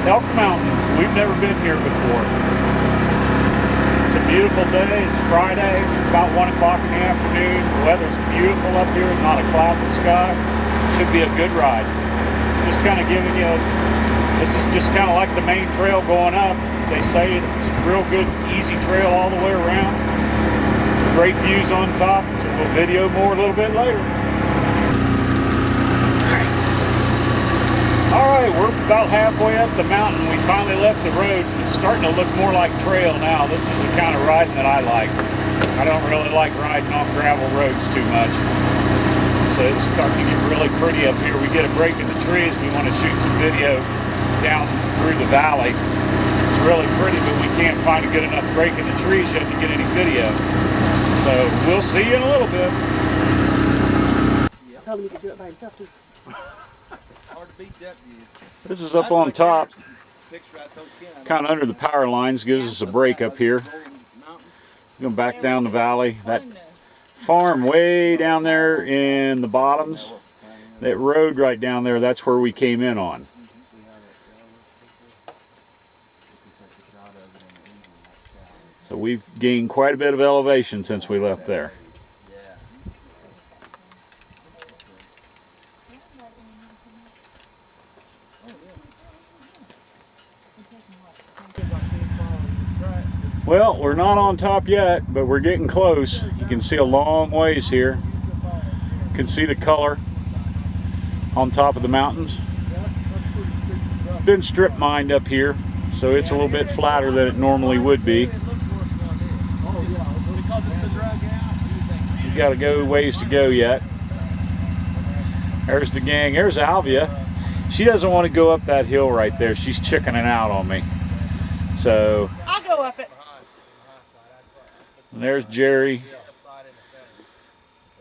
Elk Mountain. We've never been here before. It's a beautiful day. It's Friday, about 1 o'clock in the afternoon. The weather's beautiful up here, not a cloud in the sky. Should be a good ride. Just kind of giving you, this is just kind of like the main trail going up. They say it's a real good, easy trail all the way around. Great views on top, so we'll video more a little bit later. Alright, we're about halfway up the mountain. We finally left the road. It's starting to look more like trail now. This is the kind of riding that I like. I don't really like riding on gravel roads too much. So it's starting to get really pretty up here. We get a break in the trees. We want to shoot some video down through the valley. It's really pretty, but we can't find a good enough break in the trees yet to get any video. So we'll see you in a little bit. I told him he could do it by himself too. This is up on top, kind of under the power lines, gives us a break up here. Going back down the valley. That farm way down there in the bottoms, that road right down there, that's where we came in on. So we've gained quite a bit of elevation since we left there. Well, we're not on top yet, but we're getting close. You can see a long ways here. You can see the color on top of the mountains. It's been strip mined up here, so it's a little bit flatter than it normally would be. We've got a go ways to go yet. There's the gang. There's Alvia. She doesn't want to go up that hill right there. She's chickening out on me. So I'll go up it. And there's Jerry.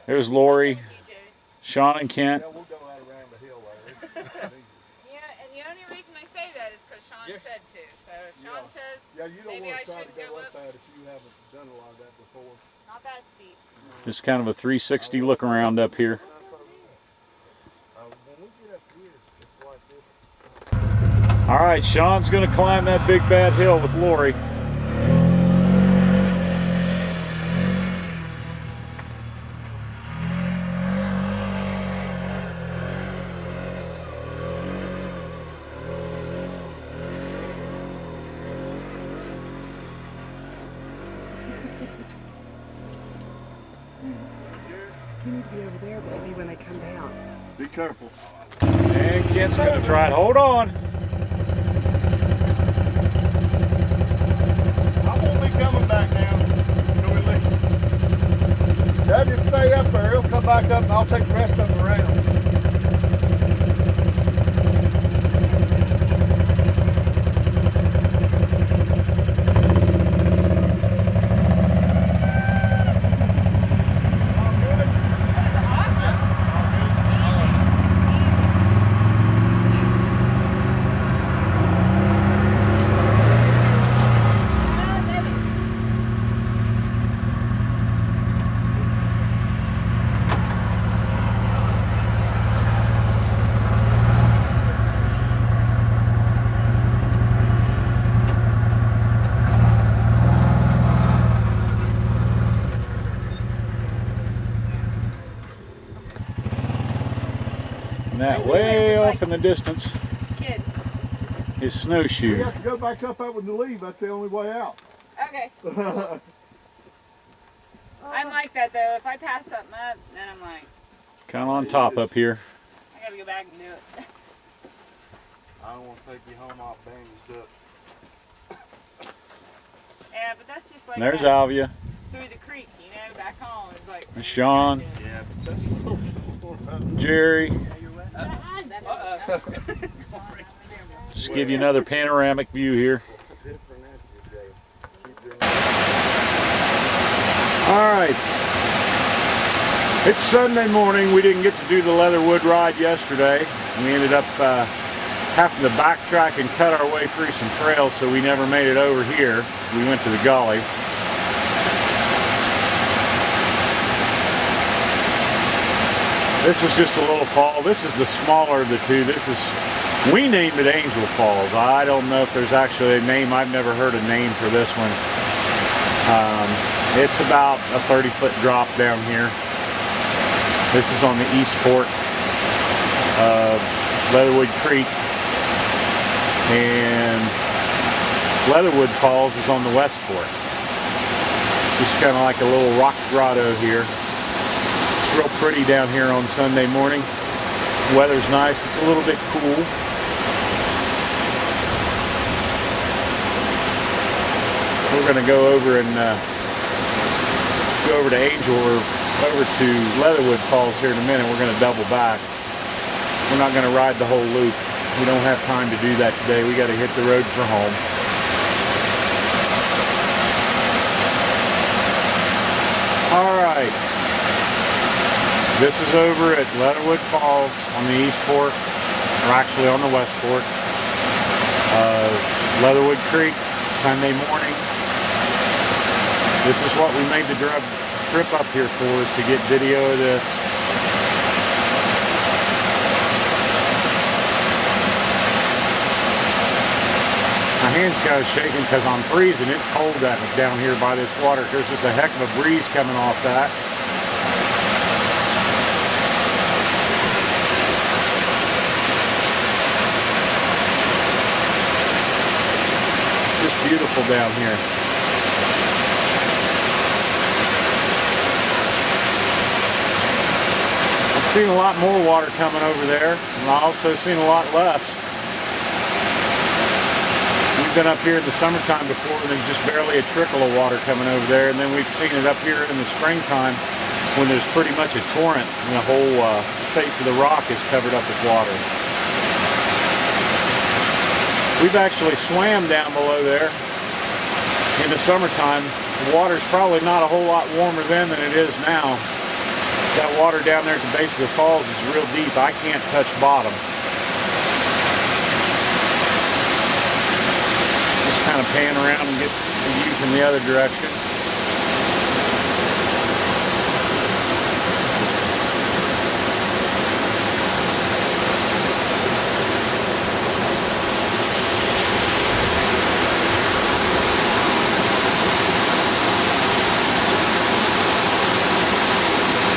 There's Lori, Sean and Kent. Yeah, and the only reason I say that is because Sean said to. So if Sean says maybe I shouldn't go up that if you haven't done a lot of that before. Not that steep. Just kind of a 360 look around up here. All right, Sean's going to climb that big bad hill with Lori. You need to be over there, baby, when they come down. Be careful. And Kent's going to try it. Hold on. I won't be coming back now. They'll just stay up there. He'll come back up and I'll take the rest of them around. That way off in the distance is snowshoe. You have to go back up with the lead. That's the only way out. Okay. I'm like that though. If I pass something up, then I'm like. Kind of on top up here. I gotta go back and do it. I don't want to take you home all bandaged up. Yeah, but that's just like. There's that. Alvia. Through the creek, you know, back home. It's like. There's Sean. Yeah, but that's a little Jerry. Just give you another panoramic view here. All right. It's Sunday morning. We didn't get to do the Leatherwood Ride yesterday. We ended up having to backtrack and cut our way through some trails, so we never made it over here. We went to the gully. This is just a little fall. This is the smaller of the two. This is We named it Angel Falls. I don't know if there's actually a name. I've never heard a name for this one. It's about a 30-foot drop down here. This is on the east fork of Leatherwood Creek, and Leatherwood Falls is on the west fork. Just kind of like a little rock grotto here. It's real pretty down here on Sunday morning. The weather's nice. It's a little bit cool. We're going to go over and go over to Angel or over to Leatherwood Falls here in a minute. We're going to double back. We're not going to ride the whole loop. We don't have time to do that today. We got to hit the road for home. Alright. This is over at Leatherwood Falls on the east fork, or actually on the west fork of Leatherwood Creek, Sunday morning. This is what we made the trip up here for, is to get video of this. My hand's kind of shaking because I'm freezing. It's cold down here by this water. There's just a heck of a breeze coming off that. Just beautiful down here. I've seen a lot more water coming over there, and I've also seen a lot less. We've been up here in the summertime before, and there's just barely a trickle of water coming over there, and then we've seen it up here in the springtime when there's pretty much a torrent, and the whole face of the rock is covered up with water. We've actually swam down below there in the summertime. The water's probably not a whole lot warmer then than it is now. That water down there at the base of the falls is real deep. I can't touch bottom. Just kind of pan around and get the view from the other direction.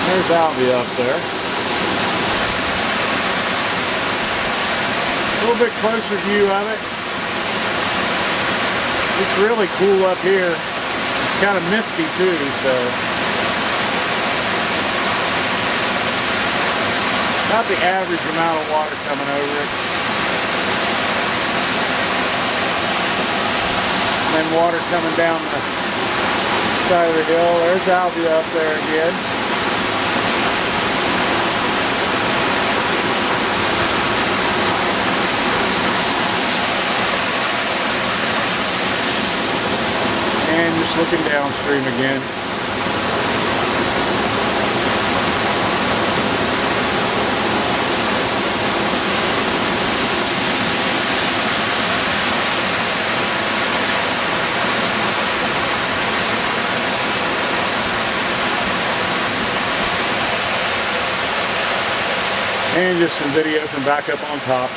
There's Albia up there. A little bit closer view of it. It's really cool up here. It's kind of misty too, so. About the average amount of water coming over it. And then water coming down the side of the hill. There's Albia up there again. And just looking downstream again. And just some video from back up on top.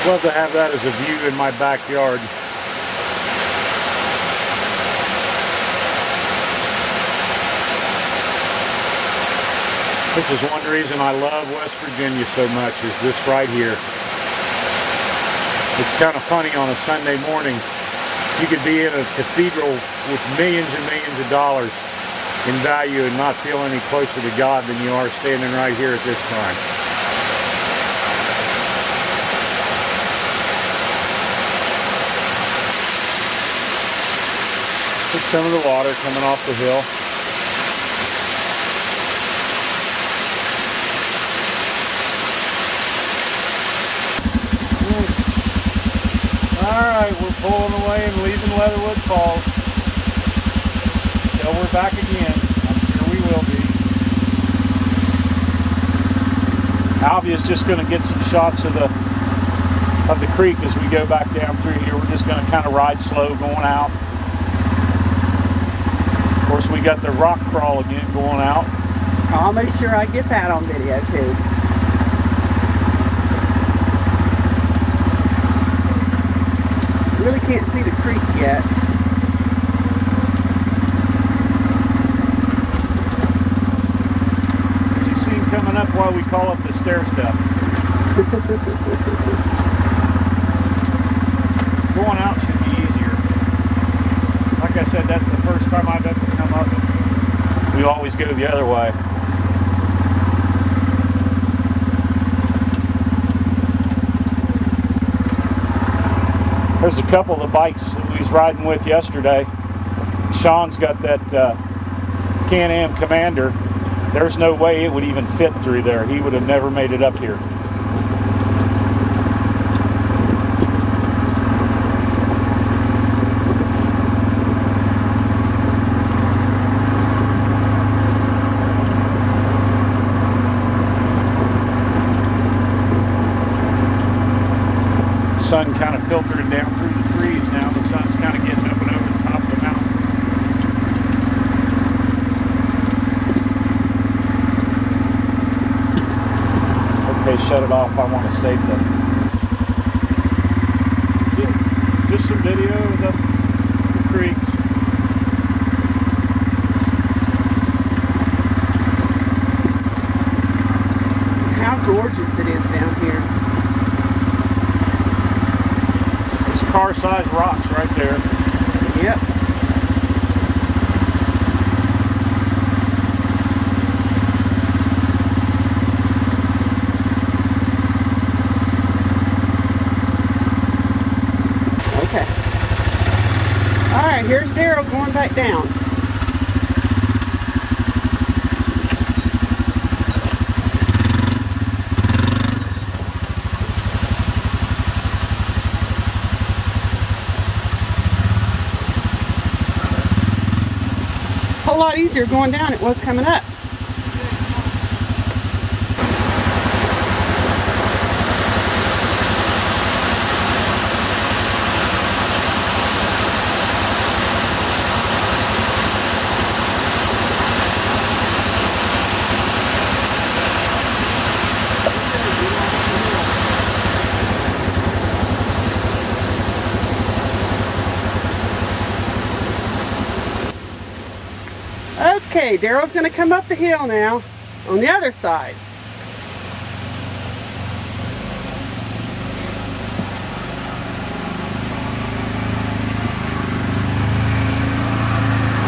Love to have that as a view in my backyard. This is one reason I love West Virginia so much, is this right here. It's kind of funny on a Sunday morning. You could be in a cathedral with millions and millions of dollars in value and not feel any closer to God than you are standing right here at this time. There's some of the water coming off the hill. Alright, we're pulling away and leaving Leatherwood Falls. Till we're back again. I'm sure we will be. Alvia's just going to get some shots of the creek as we go back down through here. We're just going to kind of ride slow going out. Of course, we got the rock crawl again going out. I'll make sure I get that on video too. Really can't see the creek yet. You see him coming up while we call up the stair step. Going out should be easier. Like I said, that's the first time I've ever come up. We always go the other way. There's a couple of the bikes that we was riding with yesterday. Sean's got that Can-Am Commander. There's no way it would even fit through there. He would have never made it up here. Sun kind of filtering down through the trees now. The sun's kind of getting up and over the top of the mountain. Okay, shut it off. I want to save them. Just some video of the creeks. How gorgeous it is down here. Car-sized rocks right there. Yep. Okay. All right, here's Daryl going back down. A lot easier going down it was coming up. Okay, Daryl's going to come up the hill now on the other side.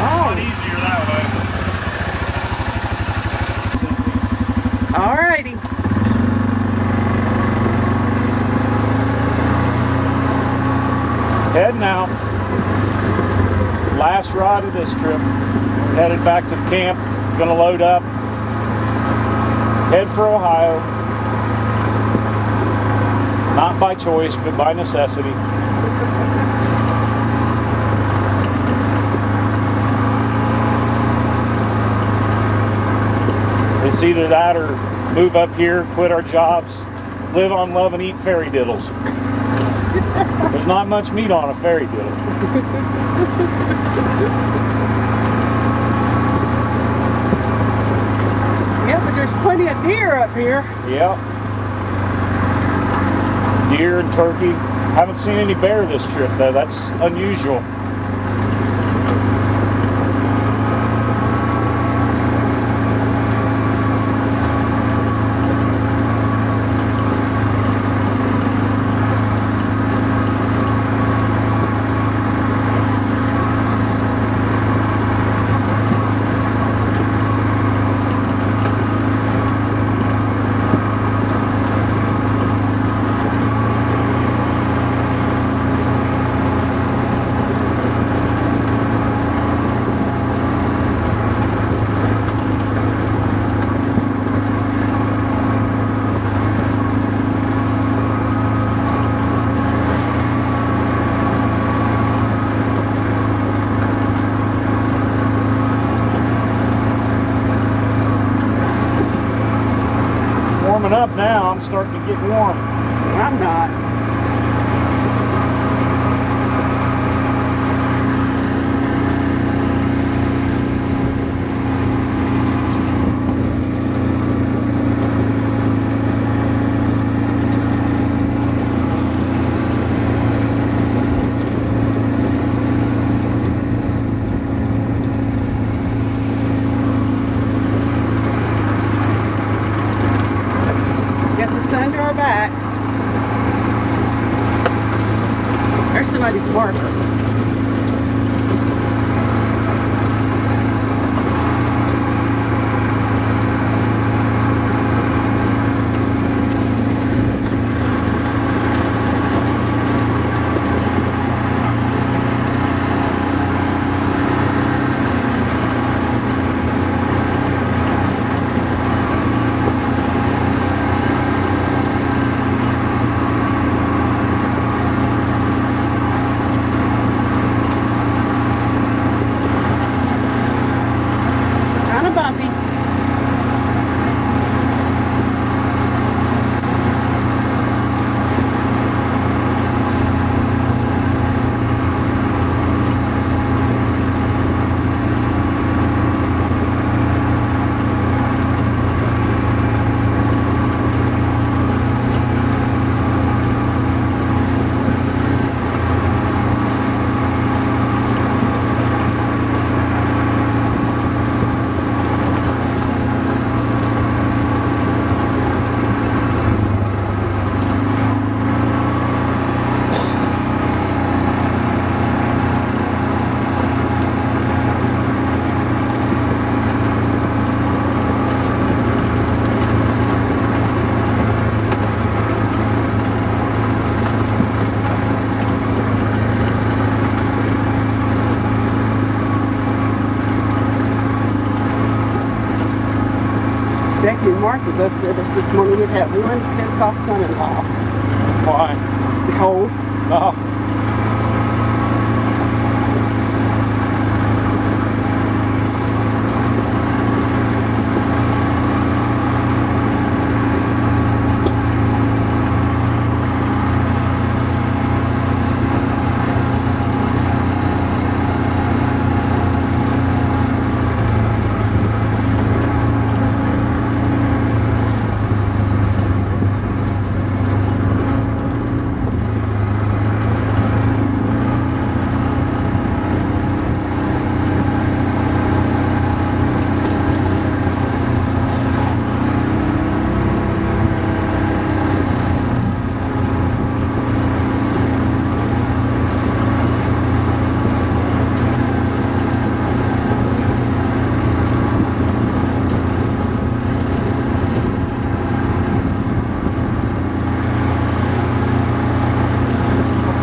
Oh, easier that way. Alrighty. Heading out. Last ride of this trip. Headed back to the camp, gonna load up, head for Ohio. Not by choice, but by necessity. It's either that or move up here, quit our jobs, live on love and eat fairy diddles. There's not much meat on a fairy diddle. Yeah, but there's plenty of deer up here. Yep. Deer and turkey. Haven't seen any bear this trip though. That's unusual. warming up now. I'm starting to get warm. I'm not. Get the sun to our backs. There's somebody's marker. Kind of bumpy. Becky and Mark was up with us this morning with that one pissed off son-in-law. Why? It's cold. Oh.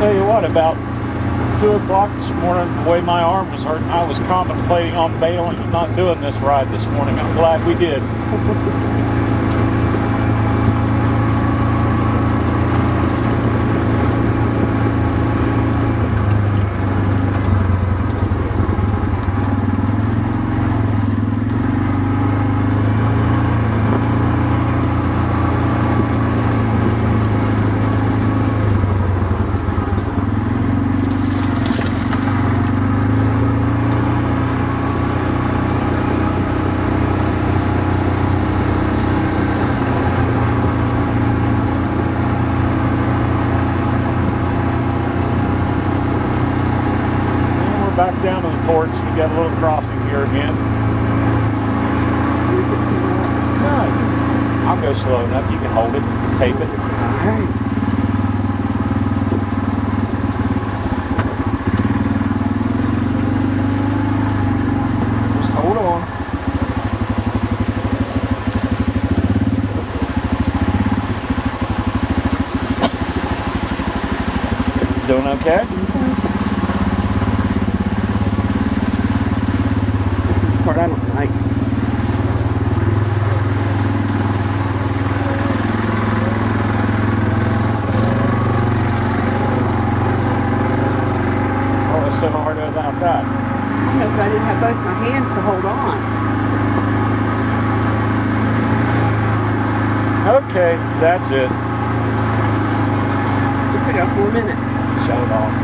Tell you what, about 2 o'clock this morning, the way my arm was hurting, I was contemplating on bailing and not doing this ride this morning. I'm glad we did. Back down to the forks. We got a little crossing here again. No, I'll go slow enough. You can hold it, tape it. Alright. Just hold on. Doing okay? This is the part I don't like. What was so hard about that? I know, but I didn't have both my hands to hold on. Okay, that's it. Just to go 4 minutes. Shut it off.